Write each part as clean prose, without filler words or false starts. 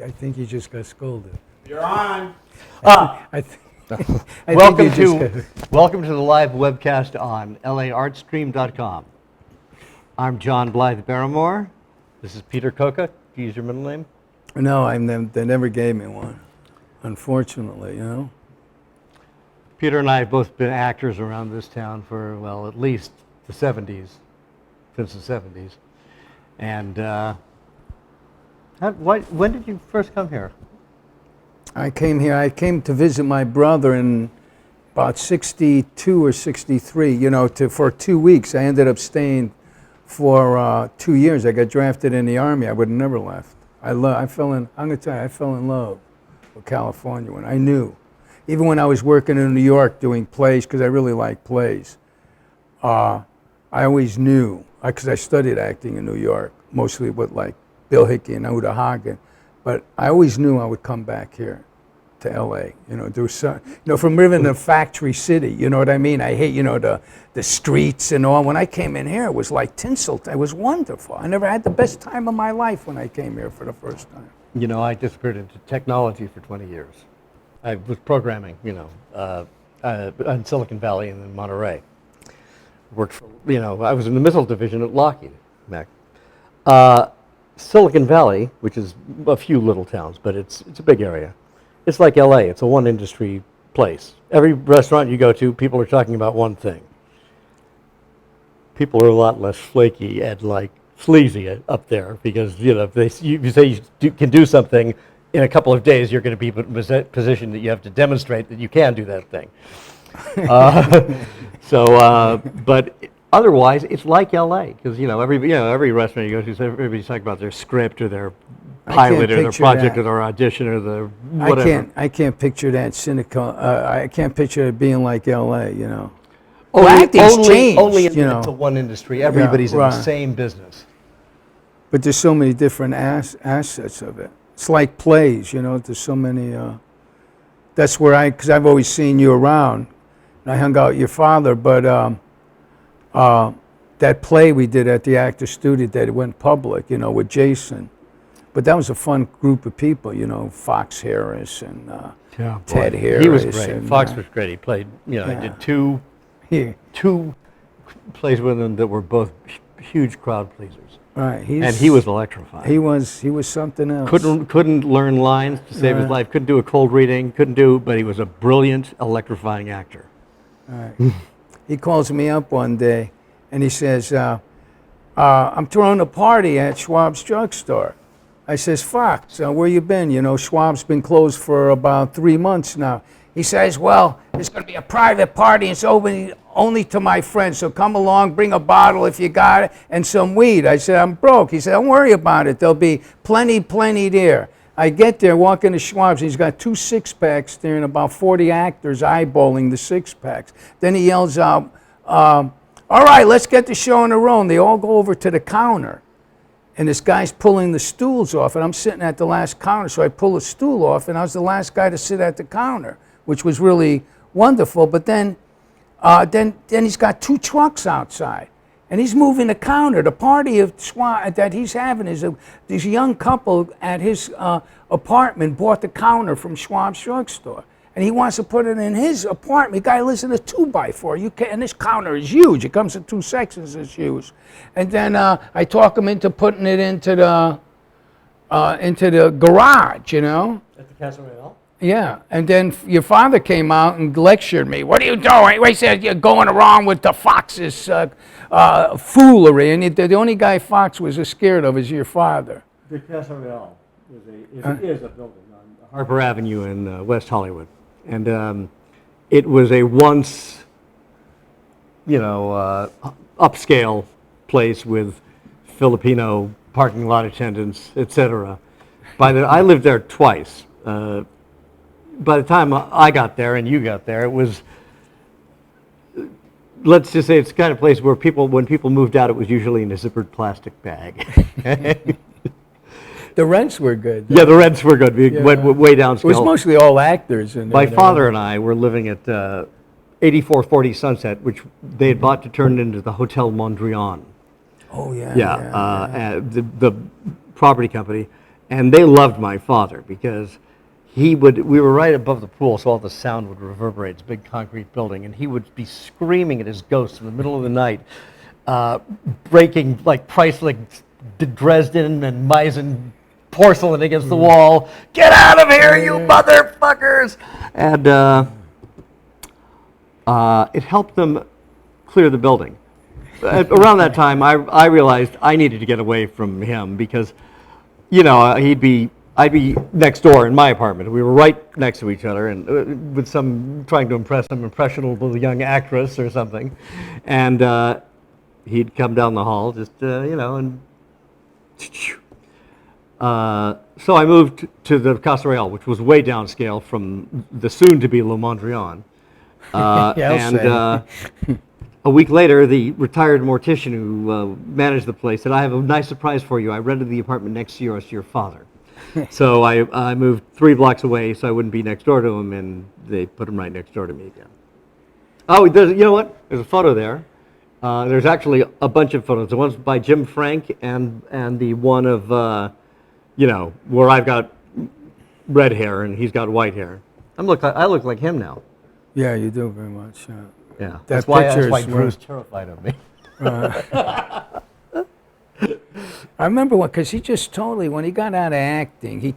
I think you just got scolded. You're on. I Welcome to the live webcast on laartstream.com. I'm John Blyth Barrymore. This is Peter Coca. Do you use your middle name? No, they never gave me one, unfortunately, you know. Peter and I have both been actors around this town for, well, at least the 70s, since the 70s. And when did you first come here? I came to visit my brother in about 62 or 63, you know, for 2 weeks. I ended up staying for 2 years. I got drafted in the Army. I would have never left. I'm going to tell you, I fell in love with California when I knew. Even when I was working in New York doing plays, because I really like plays, I always knew, because I studied acting in New York, mostly with like Bill Hickey and Uta Hagen, but I always knew I would come back here to LA, you know, do some, you know, from living in a factory city, you know what I mean? I hate, you know, the streets and all. When I came in here, it was like tinsel. It was wonderful. I never had the best time of my life when I came here for the first time. You know, I disappeared into technology for 20 years. I was programming, you know, in Silicon Valley and in Monterey. Worked for, you know, I was in the missile division at Lockheed, Mac. Silicon Valley, which is a few little towns, but it's a big area. It's like LA. It's a one industry place. Every restaurant you go to, people are talking about one thing. People are a lot less flaky and like sleazy up there because, you know, if you say you can do something in a couple of days, you're going to be in a position that you have to demonstrate that you can do that thing. But otherwise, it's like LA because, you know, every restaurant you go to, everybody's talking about their script or their pilot or their project or their audition or the whatever. I can't picture that cynical. I can't picture it being like LA, you know. Acting's changed, only in you know. the one industry. Everybody's in the same business. But there's so many different assets of it. It's like plays, you know. There's so many. That's where because I've always seen you around, and I hung out with your father. But that play we did at the Actors Studio that went public, you know, with Jason. But that was a fun group of people, you know, Fox Harris and Ted Harris. He was great. Fox was great. He played, you know, I did two plays with him that were both huge crowd pleasers. Right. And he was electrifying. He was something else. Couldn't learn lines to save his life. Couldn't do a cold reading. But he was a brilliant, electrifying actor. Right. He calls me up one day, and he says, "I'm throwing a party at Schwab's drugstore." I says, "Fox, where you been? You know, Schwab's been closed for about 3 months now." He says, "Well, it's going to be a private party. It's open only to my friends. So come along, bring a bottle if you got it, and some weed." I said, "I'm broke." He said, "Don't worry about it. There'll be plenty there." I get there, walk into Schwab's, and he's got 2 six-packs there and about 40 actors eyeballing the six-packs. Then he yells out, "All right, let's get the show on the road." And they all go over to the counter. And this guy's pulling the stools off, and I'm sitting at the last counter, so I pull a stool off, and I was the last guy to sit at the counter, which was really wonderful. But then he's got 2 trucks outside, and he's moving the counter. The party that he's having is this young couple at his apartment bought the counter from Schwab's drugstore. And he wants to put it in his apartment. The guy lives in a 2x4. And this counter is huge. It comes in 2 sections. It's huge. And then I talk him into putting it into the garage, you know. At the Casa Real? Yeah. And then your father came out and lectured me. "What are you doing?" He said, "You're going around with the Fox's foolery." And the only guy Fox was scared of is your father. The Casa Real is a building on Harper Avenue in West Hollywood. And it was a once, you know, upscale place with Filipino parking lot attendants, etc. I lived there twice. By the time I got there and you got there, it was, let's just say it's the kind of place where when people moved out, it was usually in a zippered plastic bag. The rents were good. Yeah, the rents were good. We went way downscale. It was mostly all actors. My father and I were living at 8440 Sunset, which they had bought to turn into the Hotel Mondrian. Oh, yeah. And the property company, and they loved my father because we were right above the pool, so all the sound would reverberate. It's a big concrete building, and he would be screaming at his ghost in the middle of the night, breaking like priceless Dresden and Meissen porcelain against the wall. Get out of here, you motherfuckers! And it helped them clear the building. Around that time, I realized I needed to get away from him because, I'd be next door in my apartment. We were right next to each other, and with trying to impress some impressionable young actress or something, and he'd come down the hall, just and. So I moved to the Casa Real, which was way downscale from the soon-to-be Le Mondrian. A week later, the retired mortician who managed the place said, "I have a nice surprise for you. I rented the apartment next to yours to your father." So I moved 3 blocks away so I wouldn't be next door to him, and they put him right next door to me again. Oh, you know what? There's a photo there. There's actually a bunch of photos. The one's by Jim Frank and the one of, where I've got red hair and he's got white hair. I look like him now. Yeah, you do very much. Yeah, That's why Drew's terrified of me. I remember because he just totally, when he got out of acting, he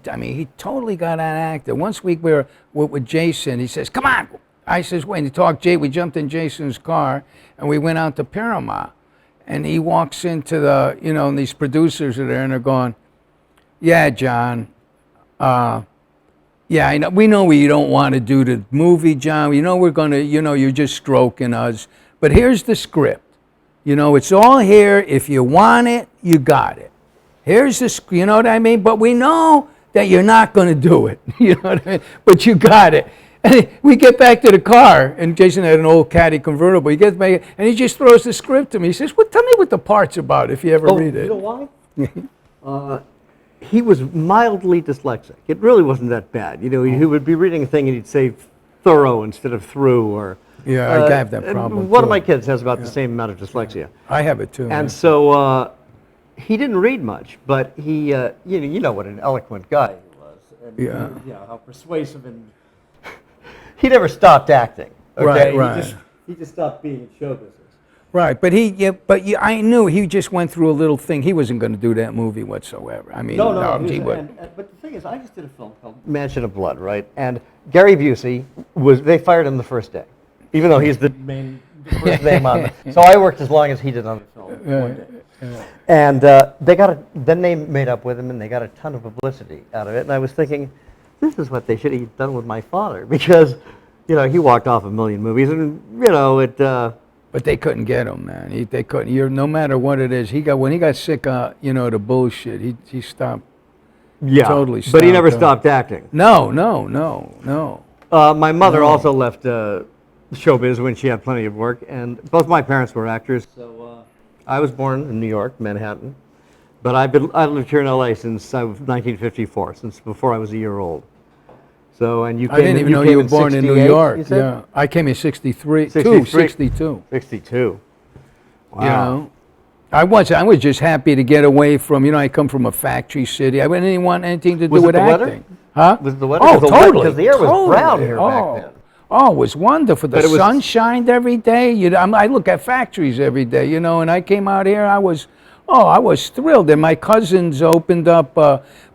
totally got out of acting. Once we were with Jason, he says, "Come on." I says, "Wait," and he talked Jay. We jumped in Jason's car and we went out to Paramount. And he walks into the, and these producers are there and they're going, "Yeah, John, yeah, I know. We know you don't want to do the movie, John. We're going to, you're just stroking us. But here's the script. It's all here. If you want it, you got it. Here's the, you know what I mean? But we know that you're not going to do it. You know what I mean? But you got it." And we get back to the car, and Jason had an old Caddy convertible. He gets back, and he just throws the script to me. He says, "Well, tell me what the part's about if you ever read it." You know why? He was mildly dyslexic. It really wasn't that bad. He would be reading a thing and he'd say thorough instead of through, or yeah, I have that problem. One of my kids has about the same amount of dyslexia. I have it too. And so he didn't read much, but he, you know what an eloquent guy he was, and how persuasive, and he never stopped acting. Okay? Right. He just stopped being in show business. Right, but I knew he just went through a little thing. He wasn't going to do that movie whatsoever. I mean, he would. But the thing is, I just did a film called Mansion of Blood, right? And Gary Busey they fired him the first day, even though he's the first name on it. So I worked as long as he did on the film one day. And then they made up with him, and they got a ton of publicity out of it. And I was thinking, this is what they should have done with my father, because, he walked off a million movies, and But they couldn't get him, man. They couldn't. No matter what it is, when he got sick of the bullshit, he stopped. Yeah, totally stopped. But he never stopped acting. No. My mother also left showbiz when she had plenty of work, and both my parents were actors. So I was born in New York, Manhattan, but I lived here in LA since 1954, since before I was a year old. So, and I didn't even know you were born in New York. Yeah, I came in 63. 62. 62. Wow. I was just happy to get away from, I come from a factory city. I didn't want anything to do with acting. Weather? Huh? Was the weather? Oh, totally. Because the air was brown here back then. Oh, it was wonderful. The sun shined every day. I look at factories every day, and I came out here, I was thrilled. And my cousins opened up,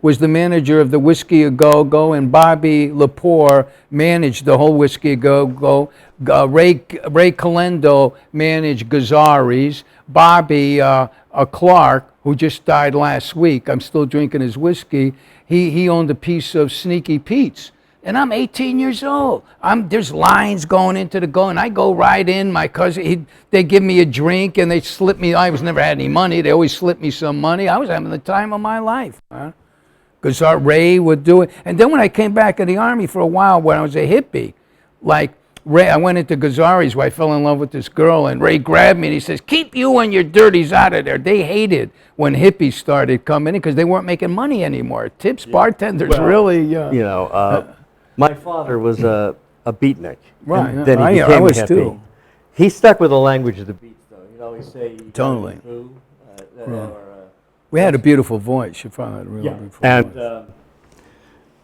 was the manager of the Whiskey A Go-Go, and Bobby Lepore managed the whole Whiskey A Go-Go. Ray Calendo managed Gazzari's. Bobby Clark, who just died last week, I'm still drinking his whiskey, he owned a piece of Sneaky Pete's. And I'm 18 years old. There's lines going into the go, and I go right in. My cousin, they give me a drink, and they slip me. I never had any money. They always slip me some money. I was having the time of my life. Because Ray would do it. And then when I came back in the Army for a while, when I was a hippie, like Ray, I went into Gazzari's where I fell in love with this girl, and Ray grabbed me and he says, "Keep you and your dirties out of there." They hated when hippies started coming in because they weren't making money anymore. Tips, bartenders, really. My father was a beatnik. Right. And then he became a hippie. He stuck with the language of the beats, though. He'd always say, Totally. We had a beautiful voice. Your father had a really beautiful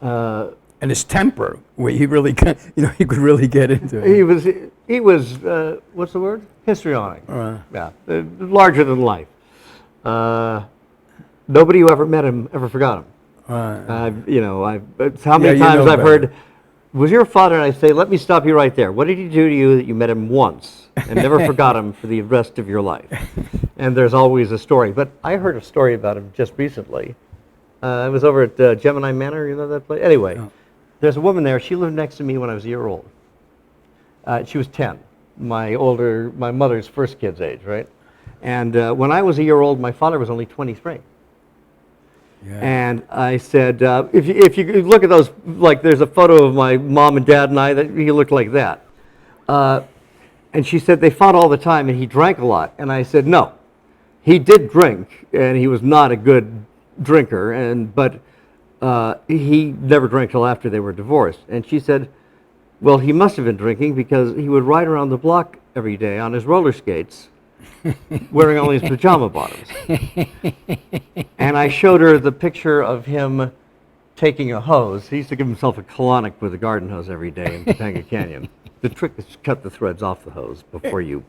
voice. And his temper, where he really, he could really get into it. He was what's the word? Histrionic. Yeah, larger than life. Nobody who ever met him ever forgot him. How many times I've heard, was your father? And I say, let me stop you right there. What did he do to you that you met him once and never forgot him for the rest of your life? And there's always a story. But I heard a story about him just recently. I was over at Gemini Manor, you know that place? Anyway, there's a woman there. She lived next to me when I was a year old. She was 10, my mother's first kid's age, right? And when I was a year old, my father was only 23. Yeah. And I said, if you look at those, like there's a photo of my mom and dad and I, that he looked like that. And she said they fought all the time and he drank a lot. And I said, no, he did drink and he was not a good drinker, but he never drank till after they were divorced. And she said, well, he must have been drinking because he would ride around the block every day on his roller skates wearing only his pajama bottoms. And I showed her the picture of him taking a hose. He used to give himself a colonic with a garden hose every day in Topanga Canyon. The trick is to cut the threads off the hose before you...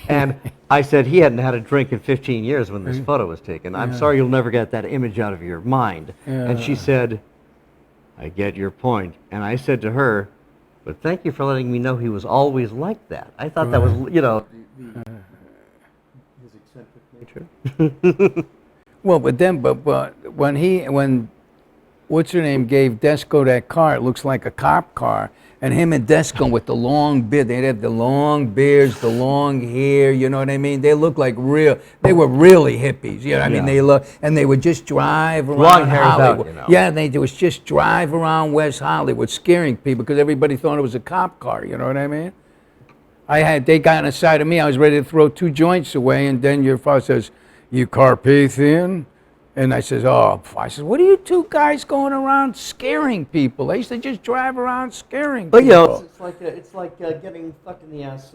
And I said he hadn't had a drink in 15 years when this photo was taken. I'm sorry you'll never get that image out of your mind. And she said, I get your point. And I said to her, but thank you for letting me know he was always like that. I thought that was, his eccentric nature. Well, but when what's her name gave Desco that car, it looks like a cop car. And him and Desco with the long beard, they'd have the long beards, the long hair, you know what I mean? They look like they were really hippies, you know what I mean? And they would just drive around long hair's Hollywood. out, you know. Yeah, they was just drive around West Hollywood scaring people because everybody thought it was a cop car, you know what I mean? They got on the side of me, I was ready to throw 2 joints away, and then your father says, you Carpathian? And I says, what are you two guys going around scaring people? I used to just drive around scaring people. But it's like getting fucked in the ass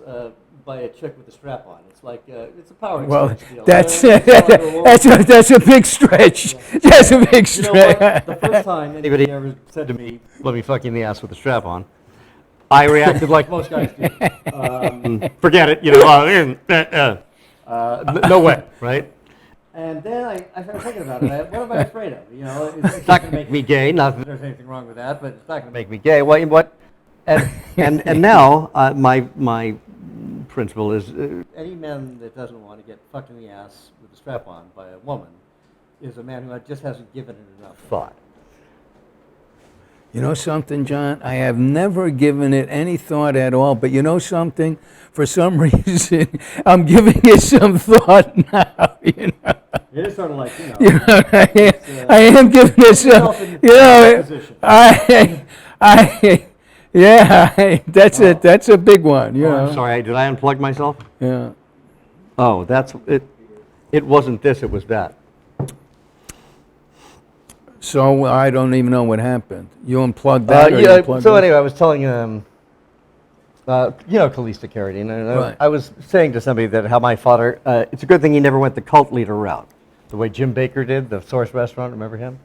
by a chick with a strap on. It's like it's a power exchange deal. That's a big stretch. Yeah. That's a big stretch. You know what? The first time anybody ever said to me, "Let me fuck you in the ass with a strap on," I reacted like most guys do. Forget it. No way, right? And then I started thinking about it. What am I afraid of? It's not going to make me gay. Not that there's anything wrong with that, but it's not going to make me gay. What? And now my principle is any man that doesn't want to get fucked in the ass with a strap on by a woman is a man who just hasn't given it enough thought. You know something, John? I have never given it any thought at all, but you know something? For some reason, I'm giving it some thought now, It is sort of like, I am giving it some, that's a big one, I'm sorry, did I unplug myself? Yeah. Oh, that's it. It wasn't this, it was that. So I don't even know what happened. You unplugged that? Anyway, I was telling Calista Carradine, and I was saying to somebody that how my father, it's a good thing he never went the cult leader route, the way Jim Baker did, the Source Restaurant, remember him?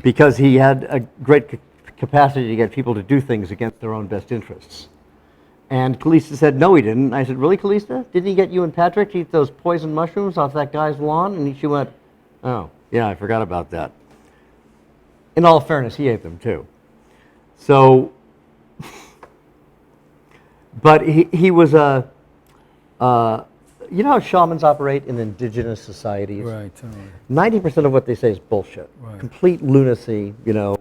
Because he had a great capacity to get people to do things against their own best interests. And Calista said, no, he didn't. I said, really, Calista? Didn't he get you and Patrick to eat those poison mushrooms off that guy's lawn? And she went, oh, yeah, I forgot about that. In all fairness, he ate them too. So, but he was you know how shamans operate in indigenous societies? Right, totally. 90% of what they say is bullshit. Right. Complete lunacy, Right.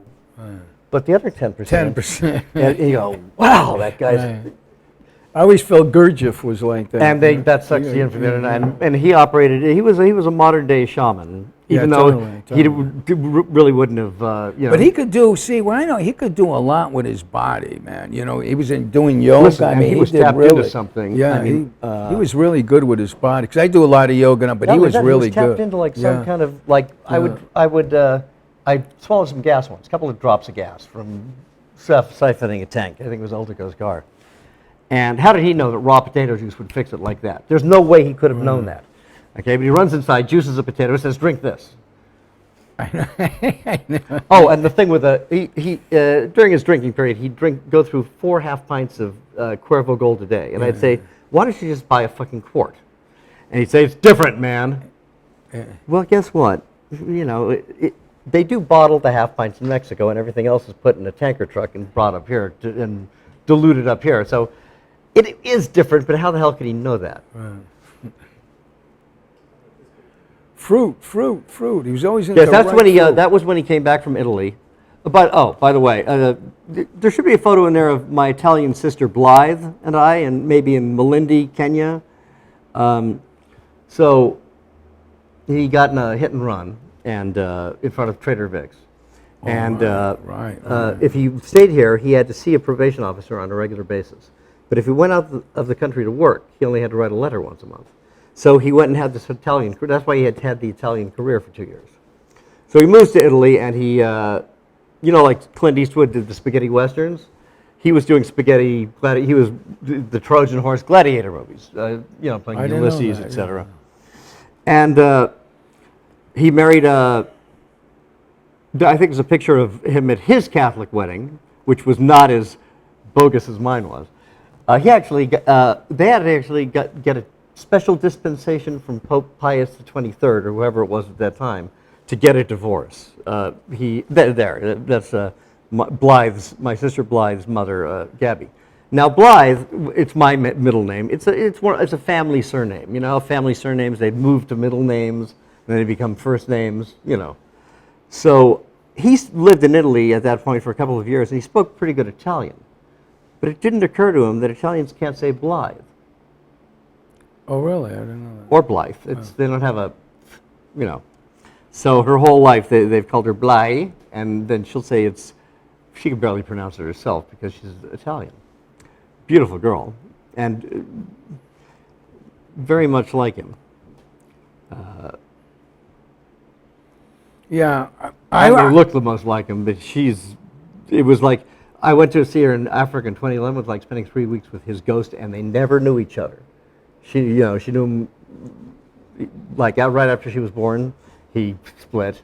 But the other 10%. 10%. And you go, wow, that guy's... Right. I always felt Gurdjieff was like that. And that sucks the in from the internet. And he operated, he was a modern day shaman. Even though he really wouldn't have, But he could do, he could do a lot with his body, man. He was doing yoga. Listen, he was tapped into something. Yeah, he was really good with his body. Because I do a lot of yoga now, but he was really good. He was tapped into like some kind of, like, I swallowed some gas once, a couple of drops of gas from siphoning a tank. I think it was Ultico's car. And how did he know that raw potato juice would fix it like that? There's no way he could have known that. Okay, but he runs inside, juices a potato, and says, "Drink this." I know. Oh, and the thing with he during his drinking period, he'd go through 4 half pints of Cuervo Gold a day, and I'd say, "Why don't you just buy a fucking quart?" And he'd say, "It's different, man." Well, guess what? You know, they do bottle the half pints in Mexico, and everything else is put in a tanker truck and brought up here and diluted up here. So it is different, but how the hell could he know that? Fruit. He was always into Yes, that's ripe when he. fruit. That was when he came back from Italy. But by the way, there should be a photo in there of my Italian sister Blyth and I, and maybe in Malindi, Kenya. So he got in a hit and run, and in front of Trader Vic's. And right. if he stayed here, he had to see a probation officer on a regular basis. But if he went out of the country to work, he only had to write a letter once a month. So he went and had this Italian career. That's why he had the Italian career for 2 years. So he moves to Italy, and he, you know, like Clint Eastwood did the spaghetti westerns. He was doing spaghetti. He was the Trojan horse gladiator movies. You know, playing Ulysses, etc. And he married I think there's a picture of him at his Catholic wedding, which was not as bogus as mine was. They had actually get a special dispensation from Pope Pius the 23rd, or whoever it was at that time, to get a divorce. That's my sister Blythe's mother, Gabby. Now Blyth, it's my middle name. It's a family surname. You know, family surnames, they move to middle names, and then they become first names. You know, so he lived in Italy at that point for a couple of years, and he spoke pretty good Italian. But it didn't occur to him that Italians can't say Blythe. Oh, really? I didn't know that. Or Blythe. They don't have a, you know. So her whole life they've called her Bly, and then she'll say she can barely pronounce it herself because she's Italian. Beautiful girl, and very much like him. Yeah. I don't look the most like him, but it was like, I went to see her in Africa in 2011. It was like spending 3 weeks with his ghost, and they never knew each other. She knew him like right after she was born. He split,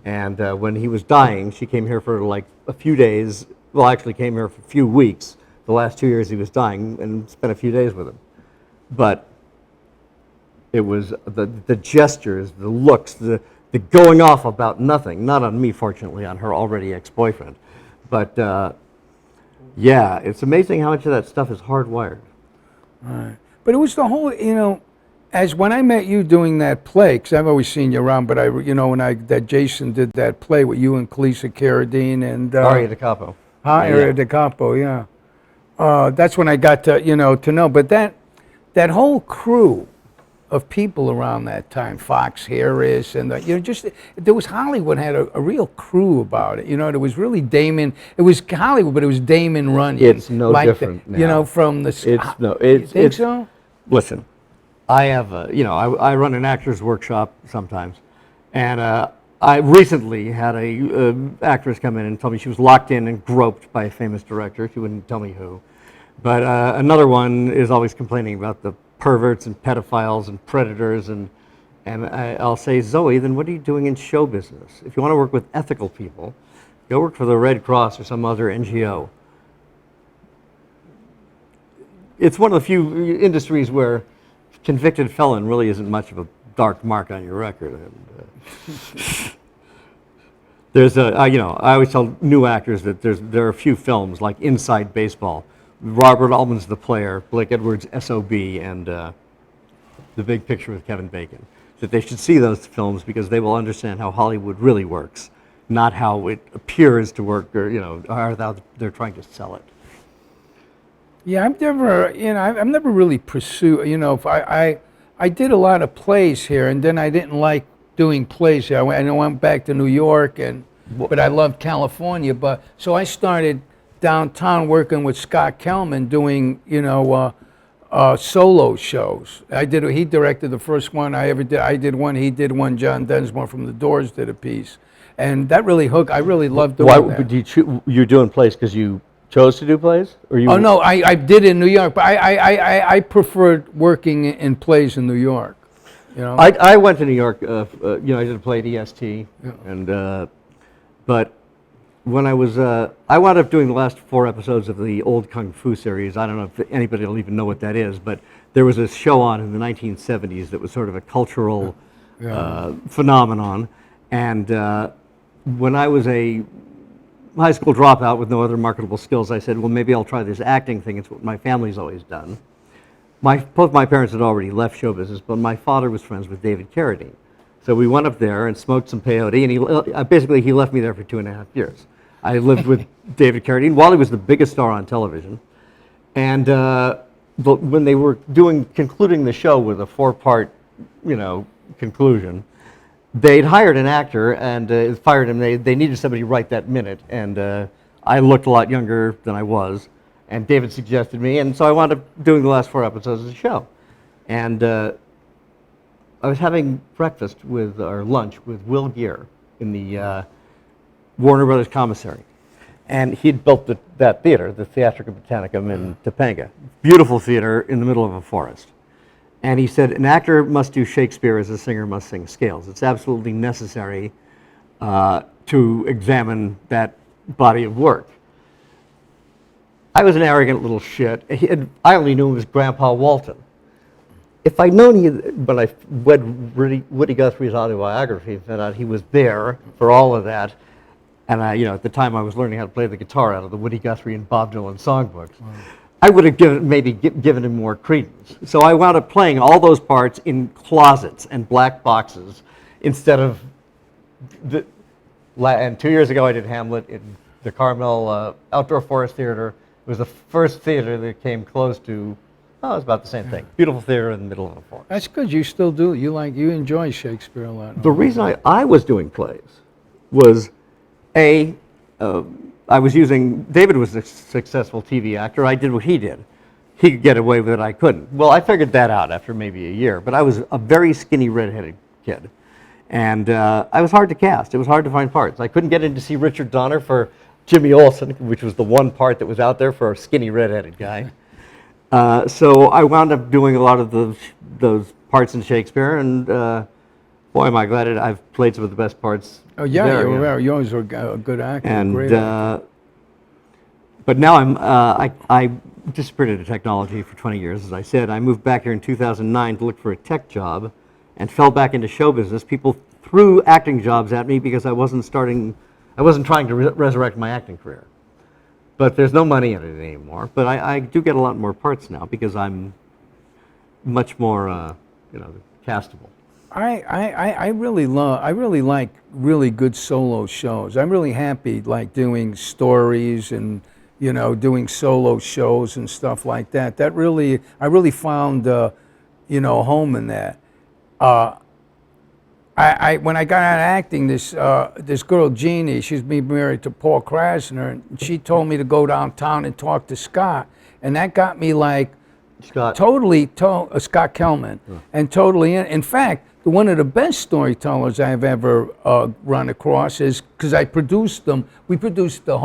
and when he was dying, she came here for like a few days. Well, actually came here for a few weeks. The last 2 years he was dying, and spent a few days with him. But it was the gestures, the looks, the going off about nothing. Not on me, fortunately, on her already ex-boyfriend. But yeah, it's amazing how much of that stuff is hardwired. Right. But it was the whole, you know, as when I met you doing that play, because I've always seen you around, but that Jason did that play with you and Kalisa Carradine and Aria Da Capo. Aria Da Capo, yeah. That's when I got to know. But that whole crew of people around that time, Fox Harris, and there was Hollywood had a real crew about it. You know, it was really Damon. It was Hollywood, but it was Damon running. It's no different now. You know, from the. You think so? Listen, I have I run an actors workshop sometimes, and I recently had a actress come in and tell me she was locked in and groped by a famous director. She wouldn't tell me who, but another one is always complaining about the perverts and pedophiles and predators, and I'll say, Zoe, then what are you doing in show business? If you want to work with ethical people, go work for the Red Cross or some other NGO. It's one of the few industries where convicted felon really isn't much of a dark mark on your record. And, there's I always tell new actors that there are a few films like Inside Baseball, Robert Altman's The Player, Blake Edwards' SOB, and The Big Picture with Kevin Bacon. That they should see those films because they will understand how Hollywood really works, not how it appears to work, or how they're trying to sell it. Yeah, I've never really pursued. I did a lot of plays here, and then I didn't like doing plays here. I went back to New York, but I loved California. So I started downtown working with Scott Kelman doing solo shows. He directed the first one I ever did. I did one. He did one. John Densmore from The Doors did a piece, and that really hooked. I really loved doing that. Why you're doing plays because you chose to do plays, or you? Oh no, I did in New York, but I preferred working in plays in New York. You know. I went to New York. I did a play at EST, Yeah. and but when I was, I wound up doing the last 4 episodes of the old Kung Fu series. I don't know if anybody will even know what that is, but there was a show on in the 1970s that was sort of a cultural phenomenon. And when I was a high school dropout with no other marketable skills, I said, well, maybe I'll try this acting thing. It's what my family's always done. Both my parents had already left show business, but my father was friends with David Carradine. So we went up there and smoked some peyote, and he left me there for 2.5 years. I lived with David Carradine while he was the biggest star on television. And when they were concluding the show with a 4-part, conclusion, they'd hired an actor and fired him. They needed somebody right that minute, and I looked a lot younger than I was, and David suggested me, and so I wound up doing the last 4 episodes of the show. And I was having lunch with Will Geer in the Warner Brothers commissary. And he'd built that theater, the Theatrica Botanicum in Topanga. Beautiful theater in the middle of a forest. And he said, an actor must do Shakespeare as a singer must sing scales. It's absolutely necessary to examine that body of work. I was an arrogant little shit. I only knew him as Grandpa Walton. If I'd known when I read Woody Guthrie's autobiography, found out he was there for all of that, and at the time I was learning how to play the guitar out of the Woody Guthrie and Bob Dylan songbooks, wow. I would have given him more credence. So I wound up playing all those parts in closets and black boxes instead of and 2 years ago I did Hamlet in the Carmel Outdoor Forest Theater. It was the first theater that came close to, it was about the same thing. Beautiful theater in the middle of a forest. That's good. You still do. You enjoy Shakespeare a lot. The reason I was doing plays was, I was David was a successful TV actor. I did what he did. He could get away with it, I couldn't. Well, I figured that out after maybe a year, but I was a very skinny redheaded kid. And I was hard to cast. It was hard to find parts. I couldn't get in to see Richard Donner for Jimmy Olsen, which was the one part that was out there for a skinny redheaded guy. So I wound up doing a lot of those parts in Shakespeare, and boy, am I glad I've played some of the best parts. Oh yeah, there, you always were a good actor, and, great actor. But now I disappeared into technology for 20 years, as I said. I moved back here in 2009 to look for a tech job, and fell back into show business. People threw acting jobs at me because I wasn't trying to resurrect my acting career. But there's no money in it anymore. But I do get a lot more parts now because I'm much more, castable. I really like really good solo shows. I'm really happy like doing stories and doing solo shows and stuff like that. I really found home in that. When I got out of acting, this girl Jeannie, she's been married to Paul Krasner, and she told me to go downtown and talk to Scott, and that got me like Scott Kelman, and totally in fact, one of the best storytellers I've ever run across is because I produced them. We produced the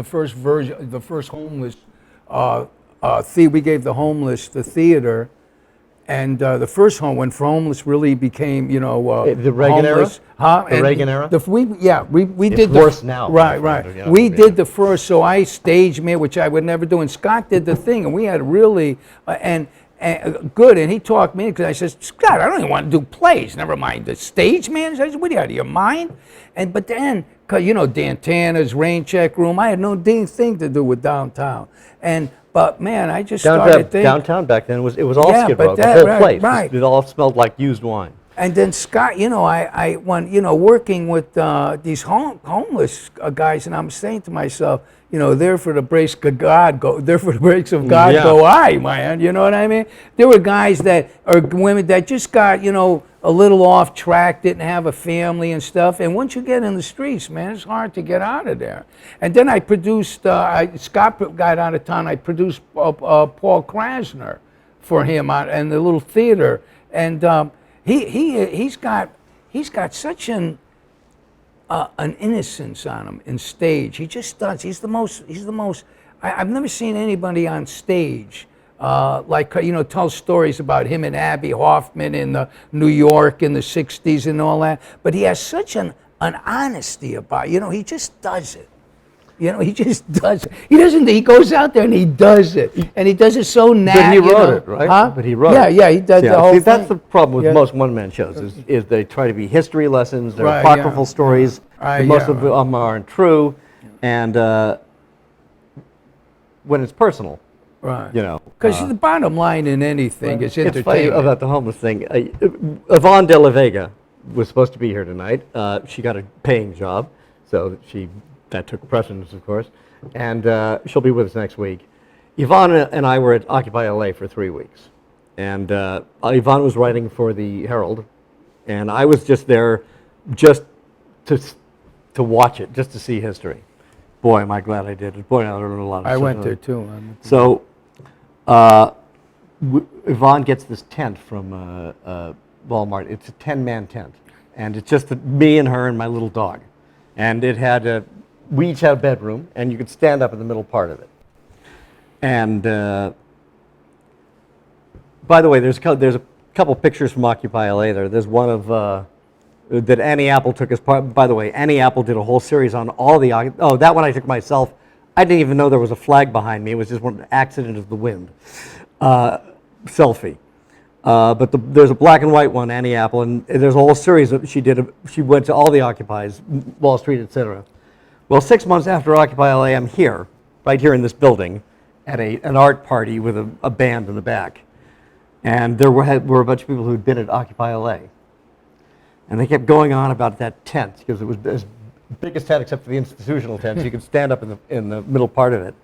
first version, the first Homeless. We gave the Homeless the theater. And the first when Homeless really became, the Reagan homeless, era, the Reagan era. We it's did worse now. Right. We did the first, so I staged me, which I would never do, and Scott did the thing, and we had really and good. And he talked me because I said, Scott, I don't even want to do plays. Never mind the stage man. I said, what are you out of your mind? But then, cause Dan Tanner's Rain Check Room, I had no damn thing to do with downtown, But man, I just started thinking. Downtown back then was all Skid Row, the whole place. Right. It all smelled like used wine. And then Scott, I working with these homeless guys, and I'm saying to myself, there for the breaks of God go, there for the breaks of God go I, man. You know what I mean? There were guys women that just got, a little off track, didn't have a family and stuff. And once you get in the streets, man, it's hard to get out of there. And then I produced, Scott got out of town, I produced Paul Krasner for him and the little theater. And he's got such an innocence on him in stage. He just does. He's the most. I've never seen anybody on stage like, tells stories about him and Abby Hoffman in New York in the 60s and all that. But he has such an honesty about it. He just does it. He just does it. He goes out there and he does it. And he does it so But he wrote it, right? Huh? But he wrote it. Yeah, he does the whole thing. That's the problem with Yeah. most one-man shows, is they try to be history lessons, they're Right, apocryphal yeah. stories, Right, most yeah, of them aren't true, and when it's personal, Right. you know. Because the bottom line in anything is It's funny entertainment. about the homeless thing. Yvonne de la Vega was supposed to be here tonight. She got a paying job, so that took precedence, of course, and she'll be with us next week. Yvonne and I were at Occupy LA for 3 weeks, and Yvonne was writing for the Herald, and I was just there just to watch it, just to see history. Boy, am I glad I did. Boy, I learned a lot of stuff. I went there too. So Yvonne gets this tent from Walmart. It's a 10-man tent, and it's just me and her and my little dog. And it had we each had a bedroom, and you could stand up in the middle part of it. And by the way, there's a couple pictures from Occupy LA there. There's one of that Annie Apple took as part. By the way, Annie Apple did a whole series on all the. Oh, that one I took myself. I didn't even know there was a flag behind me. It was just one accident of the wind. Selfie. But there's a black and white one, Annie Apple, and there's a whole series that she did. She went to all the Occupies, Wall Street, etc. Well, 6 months after Occupy LA, I'm here, right here in this building, at an art party with a band in the back. And there were a bunch of people who had been at Occupy LA. And they kept going on about that tent, because it was as big as tent except for the institutional tent, so you could stand up in the middle part of it.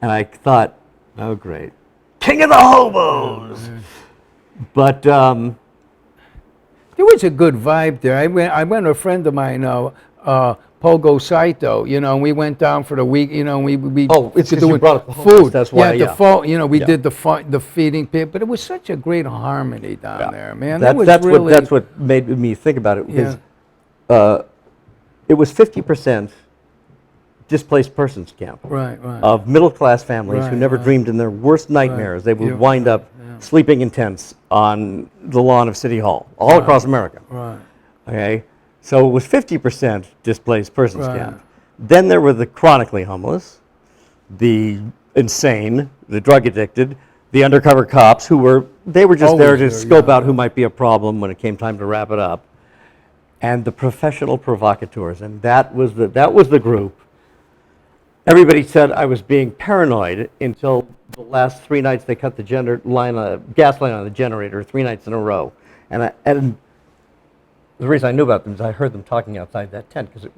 And I thought, oh great, king of the hobos! But There was a good vibe there. I went with a friend of mine, Pogo Saito, and we went down for the week, we oh, it's because you brought up the food. homeless, that's why, We did the feeding pit, but it was such a great harmony down there, man. That's what made me think about it, because it was 50% displaced persons camp. Right. Of middle-class families who never dreamed in their worst nightmares they would wind up sleeping in tents on the lawn of City Hall, all across America. Right. Okay? So it was 50% displaced persons camp. Then there were the chronically homeless, the insane, the drug addicted, the undercover cops who were just there to scope out who might be a problem when it came time to wrap it up, and the professional provocateurs, and that was the group. Everybody said I was being paranoid until the last 3 nights they cut the gas line on the generator 3 nights in a row, and the reason I knew about them is I heard them talking outside that tent because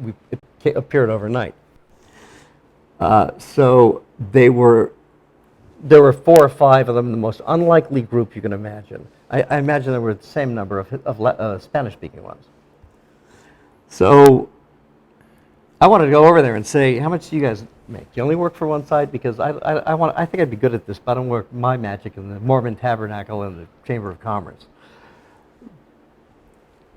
it appeared overnight. So there were 4 or 5 of them, the most unlikely group you can imagine. I imagine there were the same number of Spanish-speaking ones. So I wanted to go over there and say, how much do you guys make? Do you only work for one side? Because I think I'd be good at this, but I don't work my magic in the Mormon Tabernacle and the Chamber of Commerce.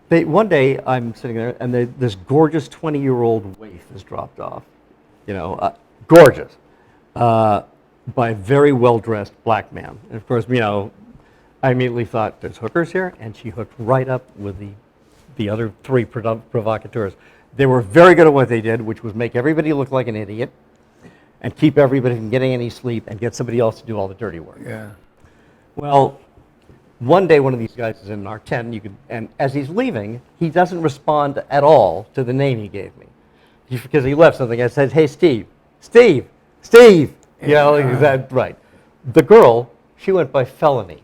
One day I'm sitting there, and this gorgeous 20-year-old waif is dropped off, gorgeous, by a very well-dressed black man. And of course, I immediately thought, there's hookers here, and she hooked right up with the other 3 provocateurs. They were very good at what they did, which was make everybody look like an idiot, and keep everybody from getting any sleep, and get somebody else to do all the dirty work. Yeah. Well, one day one of these guys is in our tent, and as he's leaving, he doesn't respond at all to the name he gave me. Because he left something. I said, hey, Steve. Is that right? The girl, she went by Felony.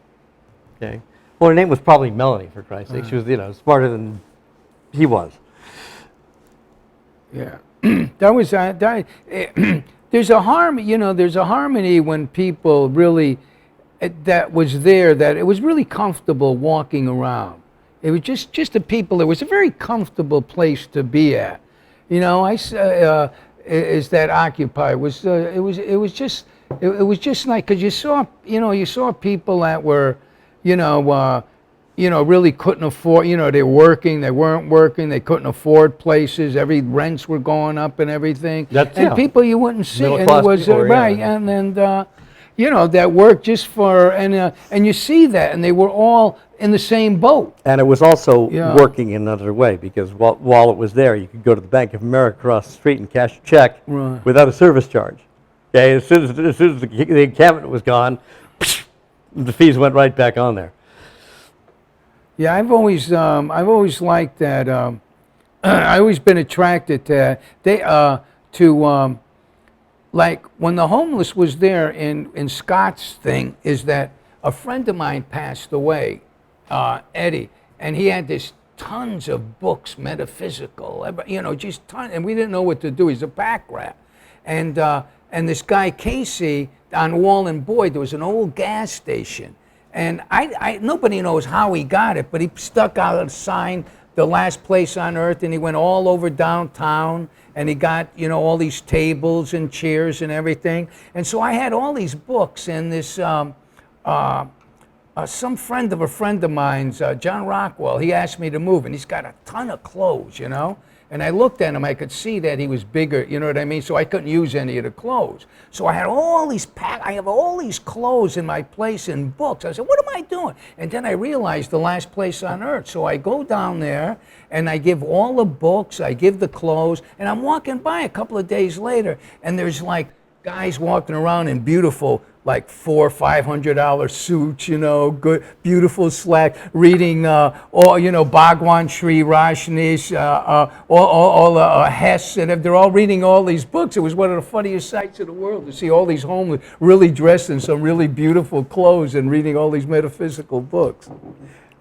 Okay. Well, her name was probably Melanie, for Christ's sake. She was, smarter than he was. Yeah. There's a harmony, there's a harmony when people really, that was there, that it was really comfortable walking around. It was just the people. It was a very comfortable place to be at. Is that Occupy it was just like, because you saw people that were really couldn't afford, they were working, they weren't working, they couldn't afford places, rents were going up and everything. People you wouldn't see, and it was right, you know, that worked just for, and you see that, and they were all in the same boat. And it was also Yeah. working in another way, because while it was there, you could go to the Bank of America across the street and cash a check Right. without a service charge. Okay, as soon as the encampment was gone, the fees went right back on there. Yeah, I've always liked that. I always been attracted to like when the homeless was there in Scott's thing, is that a friend of mine passed away, Eddie, and he had this tons of books, metaphysical, you know, just tons, and we didn't know what to do. He's a pack rat, and this guy Casey on Wall and Boyd, there was an old gas station, and I nobody knows how he got it, but he stuck out a sign, the last place on earth, and he went all over downtown, and he got, you know, all these tables and chairs and everything. And so I had all these books, and this some friend of a friend of mine's, John Rockwell, he asked me to move, and he's got a ton of clothes, you know. And I looked at him, I could see that he was bigger, you know what I mean? So I couldn't use any of the clothes. So I had all these I have all these clothes in my place and books. I said, what am I doing? And then I realized the last place on earth. So I go down there and I give all the books, I give the clothes, and I'm walking by a couple of days later, and there's like guys walking around in beautiful, like $400-500 suits, you know, good, beautiful slack, reading all, you know, Bhagwan Sri Rajneesh, all Hess, and they're all reading all these books. It was one of the funniest sights in the world to see all these homeless really dressed in some really beautiful clothes and reading all these metaphysical books,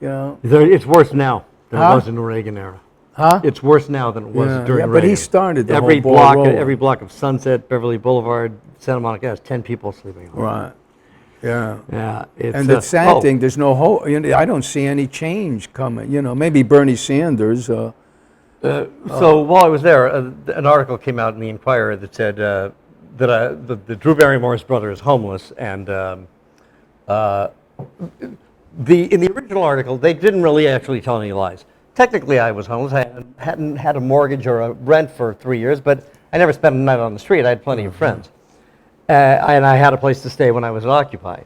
you know. It's worse now than Huh? it was in the Reagan era. Huh? It's worse now than it was during yeah, Reagan. but he started the every whole ball block, rolling. every block of Sunset, Beverly Boulevard, Santa Monica has 10 people sleeping. Right. Yeah. Yeah. It's, And the sad oh, thing, there's no hope. You know, I don't see any change coming. You know, maybe Bernie Sanders. So while I was there, an article came out in the Inquirer that said that Drew Barrymore's brother is homeless, and in the original article they didn't really actually tell any lies. Technically, I was homeless. I hadn't had a mortgage or a rent for 3 years, but I never spent a night on the street. I had plenty of friends, and I had a place to stay when I was at Occupy.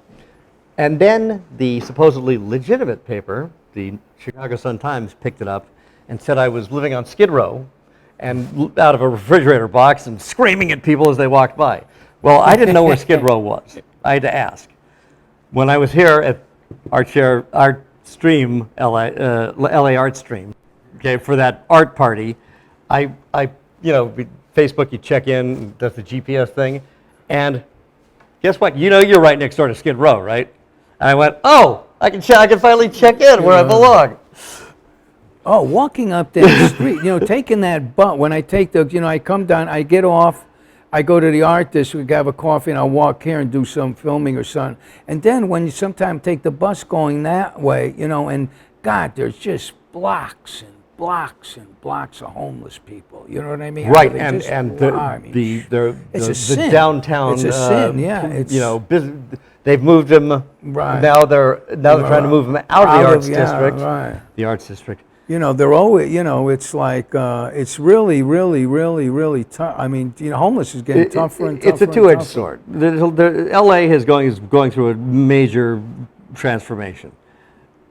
And then the supposedly legitimate paper, the Chicago Sun-Times, picked it up and said I was living on Skid Row and out of a refrigerator box and screaming at people as they walked by. Well, I didn't know where Skid Row was. I had to ask. When I was here at Artstream, LA Artstream, okay, for that art party, I you know, Facebook, you check in, does the GPS thing, and guess what? You know you're right next door to Skid Row, right? And I went, oh, I can finally check in where I belong. Oh, walking up that street, you know, taking that bus, when I take the, you know, I come down, I get off, I go to the art district, have a coffee, and I'll walk here and do some filming or something. And then when you sometimes take the bus going that way, you know, and God, there's just blocks and blocks and blocks of homeless people. You know what I mean? Right, They and just and fly. I mean, it's a the sin. downtown. It's a sin, yeah. It's, you know, they've moved them. Right. Now they're trying to move them out of the arts district. Right. The arts district. You know, they're always, you know, it's like, it's really, really, really, really tough. I mean, you know, homeless is getting tougher and tougher. It's a two-edged sword. LA is going through a major transformation.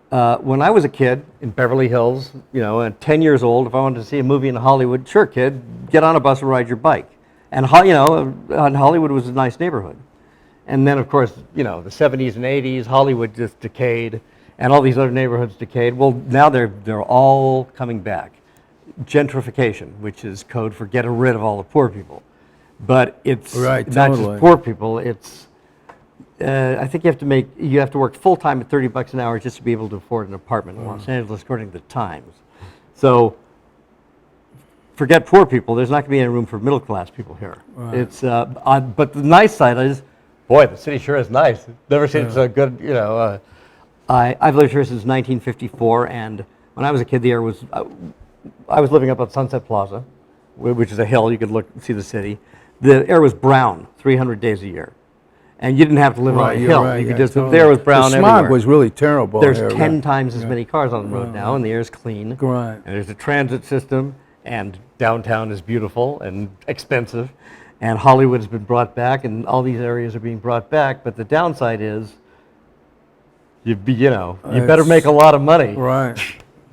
When I was a kid in Beverly Hills, you know, at 10 years old, if I wanted to see a movie in Hollywood, sure, kid, get on a bus and ride your bike. And, you know, Hollywood was a nice neighborhood. And then, of course, you know, the 70s and 80s, Hollywood just decayed, and all these other neighborhoods decayed. Well, now they're all coming back. Gentrification, which is code for getting rid of all the poor people. But it's right, not totally. just poor people, it's I think you have to work full time at $30 an hour just to be able to afford an apartment in Los Angeles, according to the Times. So forget poor people. There's not going to be any room for middle class people here. Right. It's but the nice side is, boy, the city sure is nice. Never seen so good. You know, I've lived here since 1954, and when I was a kid, the air was. I was living up on Sunset Plaza, which is a hill. You could see the city. The air was brown 300 days a year. And you didn't have to live on a hill. Right, you could just, totally. the air was brown everywhere. The smog everywhere. was really terrible. There's here, 10 times as many cars on the road now, and the air's clean. Right. And there's a transit system, and downtown is beautiful and expensive. and Hollywood's been brought back, and all these areas are being brought back. But the downside is, you better make a lot of money. Right.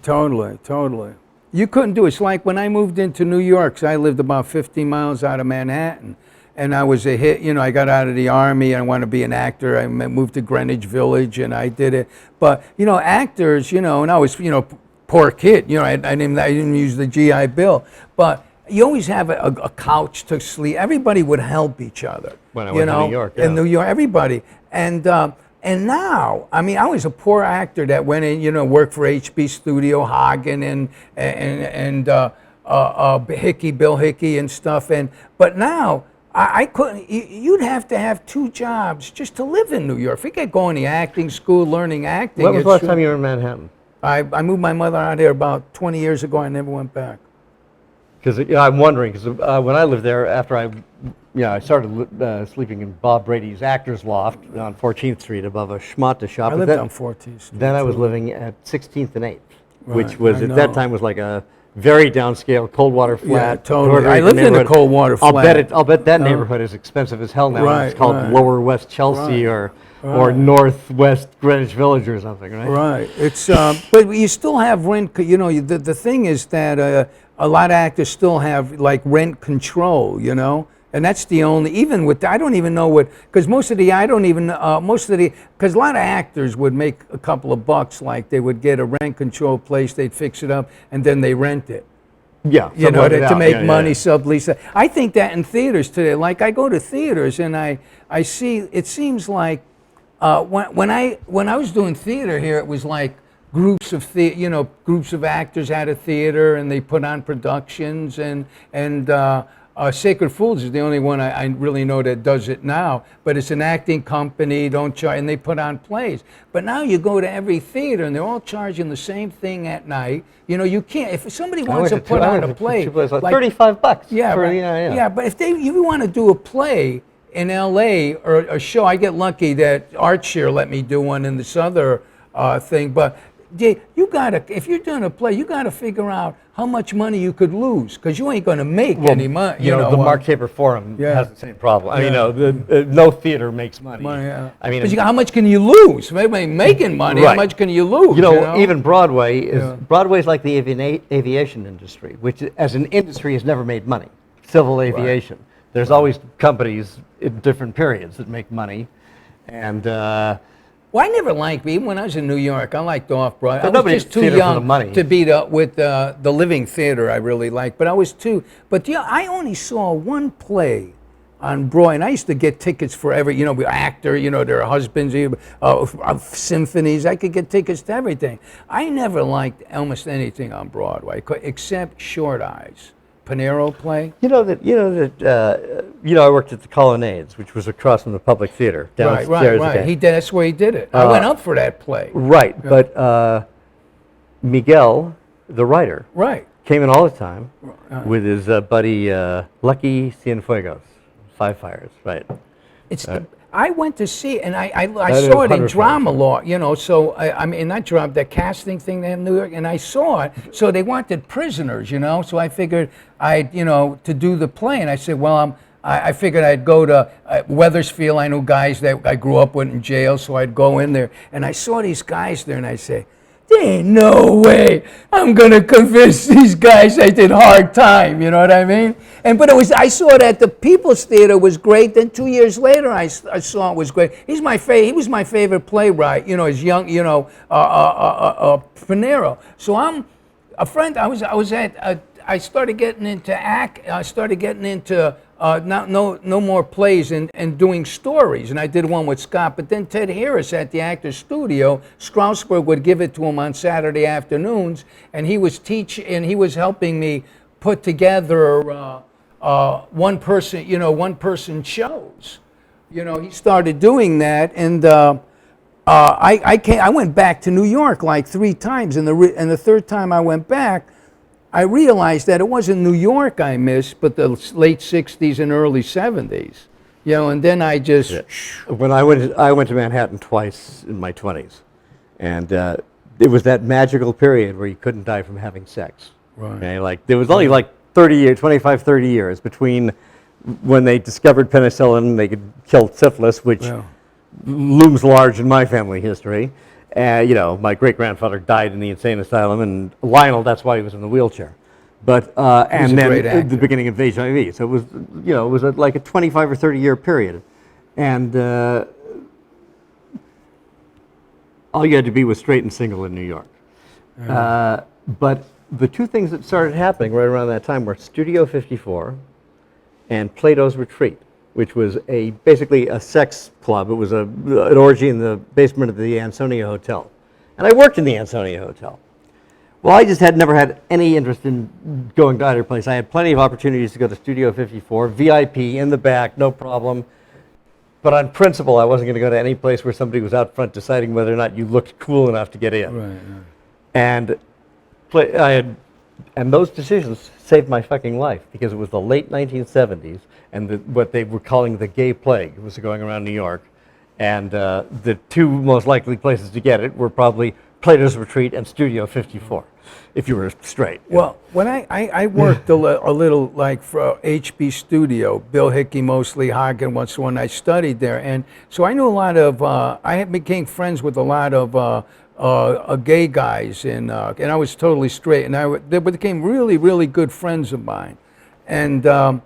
Totally, totally. You couldn't do it. It's like when I moved into New York, 'cause I lived about 50 miles out of Manhattan, and I was a hit. I got out of the Army, and I wanted to be an actor. I moved to Greenwich Village, and I did it. But, actors, and I was, poor kid. I didn't use the GI Bill. But you always have a couch to sleep. Everybody would help each other. When I went to New York, yeah. In New York, everybody. And now, I was a poor actor that went in, worked for HB Studio, Hagen, and Bill Hickey and stuff. But now, I couldn't. You'd have to have 2 jobs just to live in New York. Forget going to acting school, learning acting. When was the last time you were in Manhattan? I moved my mother out here about 20 years ago. I never went back. Because I'm wondering, because when I lived there, after I started sleeping in Bob Brady's Actors Loft on 14th Street above a schmata shop. I lived on 14th Street. Then I was living at 16th and 8th, Right, which was I at that know. time was like a very downscale Coldwater flat. Yeah, totally. Puerto I Rican lived in the neighborhood. Coldwater flat. I'll bet that neighborhood is expensive as hell now. Right, It's called right. Lower West Chelsea or Northwest Greenwich Village or something, right? Right. It's but you still have rent. The thing is that a lot of actors still have like rent control. And that's the only. Even with I don't even know what because most of the because a lot of actors would make a couple of bucks. Like they would get a rent control place, they'd fix it up, and then they rent it. Yeah, to make money, sublease it. I think that in theaters today, like I go to theaters and I see. It seems like when I was doing theater here, it was like groups of actors at a theater and they put on productions and Sacred Fools is the only one I really know that does it now. But it's an acting company, don't charge, and they put on plays. But now you go to every theater and they're all charging the same thing at night. You can't if somebody wants to put on a play, like $35. Yeah, yeah. But if you want to do a play in L.A. or a show, I get lucky that Artstream let me do one in this other thing. But if you're doing a play, you gotta figure out how much money you could lose because you ain't gonna make any money. The Mark Taper Forum has the same problem. No theater makes money. But how much can you lose? Maybe making money. Right. How much can you lose? Even Broadway is like the aviation industry, which as an industry has never made money. Civil aviation. Right. There's always companies in different periods that make money, and. Well, I never liked, even when I was in New York, I liked off-Broadway. I was just too young to be with the Living Theater I really liked, but I was too, I only saw one play on Broadway, and I used to get tickets for every, actor, their husbands, symphonies, I could get tickets to everything. I never liked almost anything on Broadway, except Short Eyes. Panero play. I worked at the Colonnades, which was across from the Public Theater downstairs. Right. That's where he did it. I went up for that play. Right, but Miguel, the writer, came in all the time with his buddy Lucky Cienfuegos, Five Fires. Right. I went to see it, and I saw it in drama law, so in that drama, the casting thing they have in New York, and I saw it, so they wanted prisoners, so I figured to do the play, and I said, well, I figured I'd go to Weathersfield. I knew guys that I grew up with in jail, so I'd go in there, and I saw these guys there, and I say, there ain't no way I'm gonna convince these guys I did Hard Time, you know what I mean? But I saw that the People's Theater was great. Then 2 years later, I saw it was great. He was my favorite playwright, as young, Panero. So I'm a friend. I started getting into I started getting into no more plays and doing stories. And I did one with Scott. But then Ted Harris at the Actors Studio, Strasberg would give it to him on Saturday afternoons, and he was helping me put together one person shows. He started doing that, and I went back to New York like 3 times, and the third time I went back, I realized that it wasn't New York I missed, but the late 60s and early 70s. And then I just... Yeah. When I went to Manhattan twice in my 20s, and it was that magical period where you couldn't die from having sex. Right. Okay? Like, there was only like 30 years, 25, 30 years between when they discovered penicillin, they could kill syphilis, which Well, looms large in my family history. You know, my great-grandfather died in the insane asylum, and Lionel, that's why he was in the wheelchair. But and a then great actor. the beginning of HIV. So it was, you know, it was like a 25 or 30-year period, and all you had to be was straight and single in New York. But the two things that started happening right around that time were Studio 54 and Plato's Retreat, which was basically a sex club. It was an orgy in the basement of the Ansonia Hotel. And I worked in the Ansonia Hotel. Well, I just never had any interest in going to either place. I had plenty of opportunities to go to Studio 54, VIP, in the back, no problem. But on principle, I wasn't going to go to any place where somebody was out front deciding whether or not you looked cool enough to get in. right. And those decisions saved my fucking life, because it was the late 1970s, and what they were calling the gay plague was going around New York. And the two most likely places to get it were probably Plato's Retreat and Studio 54, if you were straight. Well, when I worked a little like for HB Studio, Bill Hickey, mostly Hagen was when I studied there, and so I knew a lot of. Became friends with a lot of gay guys, and I was totally straight, and they became really, really good friends of mine, and.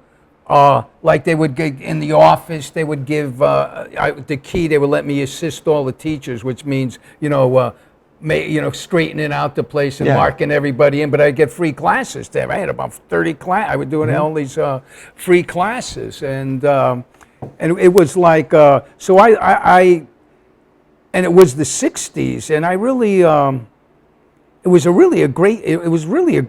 Like they would get in the office, they would give the key. They would let me assist all the teachers, which means straightening out the place and marking everybody in. But I'd get free classes there. I had about 30 classes. I was doing all these free classes, and it was like so. And it was the '60s, and I really. It was really a great. It was really a